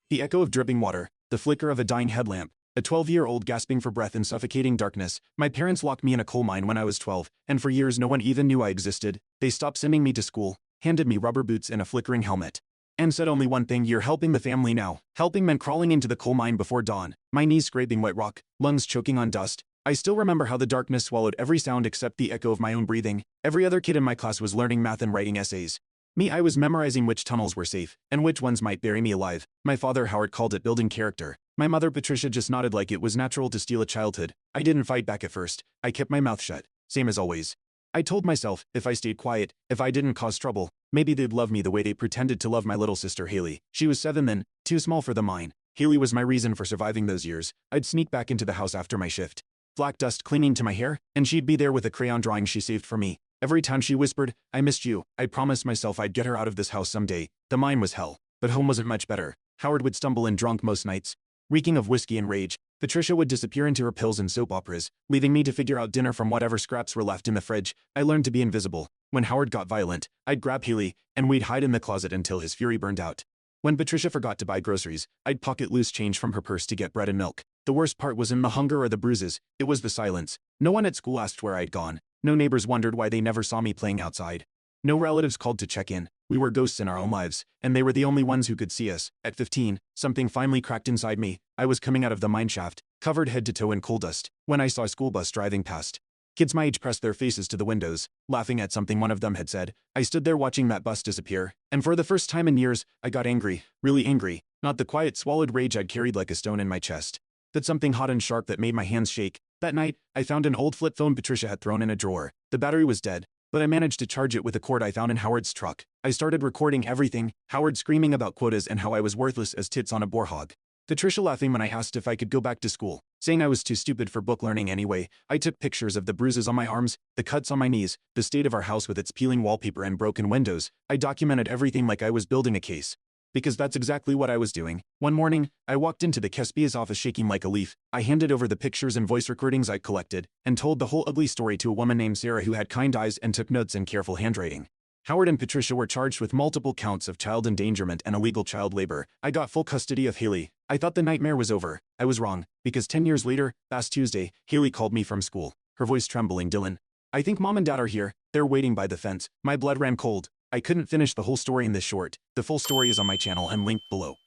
The echo of dripping water, the flicker of a dying headlamp, a 12-year-old gasping for breath in suffocating darkness. My parents locked me in a coal mine when I was 12, and for years no one even knew I existed. They stopped sending me to school, handed me rubber boots and a flickering helmet, and said only one thing: "You're helping the family now." Helping meant crawling into the coal mine before dawn, my knees scraping wet rock, lungs choking on dust. I still remember how the darkness swallowed every sound except the echo of my own breathing. Every other kid in my class was learning math and writing essays. Me, I was memorizing which tunnels were safe, and which ones might bury me alive. My father, Howard, called it building character. My mother, Patricia, just nodded like it was natural to steal a childhood. I didn't fight back at first. I kept my mouth shut, same as always. I told myself, if I stayed quiet, if I didn't cause trouble, maybe they'd love me the way they pretended to love my little sister Haley. She was 7 then, too small for the mine. Haley was my reason for surviving those years. I'd sneak back into the house after my shift, black dust clinging to my hair, and she'd be there with a crayon drawing she saved for me. Every time she whispered, "I missed you," I promised myself I'd get her out of this house someday. The mine was hell, but home wasn't much better. Howard would stumble in drunk most nights, reeking of whiskey and rage. Patricia would disappear into her pills and soap operas, leaving me to figure out dinner from whatever scraps were left in the fridge. I learned to be invisible. When Howard got violent, I'd grab Haley, and we'd hide in the closet until his fury burned out. When Patricia forgot to buy groceries, I'd pocket loose change from her purse to get bread and milk. The worst part wasn't the hunger or the bruises, it was the silence. No one at school asked where I'd gone. No neighbors wondered why they never saw me playing outside. No relatives called to check in. We were ghosts in our own lives, and they were the only ones who could see us. At 15, something finally cracked inside me. I was coming out of the mine shaft, covered head to toe in coal dust, when I saw a school bus driving past. Kids my age pressed their faces to the windows, laughing at something one of them had said. I stood there watching that bus disappear, and for the first time in years, I got angry, really angry. Not the quiet, swallowed rage I'd carried like a stone in my chest, but something hot and sharp that made my hands shake. That night, I found an old flip phone Patricia had thrown in a drawer. The battery was dead, but I managed to charge it with a cord I found in Howard's truck. I started recording everything, Howard screaming about quotas and how I was worthless as tits on a boar hog, Patricia laughing when I asked if I could go back to school, saying I was too stupid for book learning anyway. I took pictures of the bruises on my arms, the cuts on my knees, the state of our house with its peeling wallpaper and broken windows. I documented everything like I was building a case, because that's exactly what I was doing. One morning, I walked into the Kespia's office shaking like a leaf. I handed over the pictures and voice recordings I'd collected, and told the whole ugly story to a woman named Sarah who had kind eyes and took notes in careful handwriting. Howard and Patricia were charged with multiple counts of child endangerment and illegal child labor. I got full custody of Haley. I thought the nightmare was over. I was wrong, because 10 years later, last Tuesday, Haley called me from school, her voice trembling. "Dylan, I think Mom and Dad are here. They're waiting by the fence." My blood ran cold. I couldn't finish the whole story in this short. The full story is on my channel and linked below.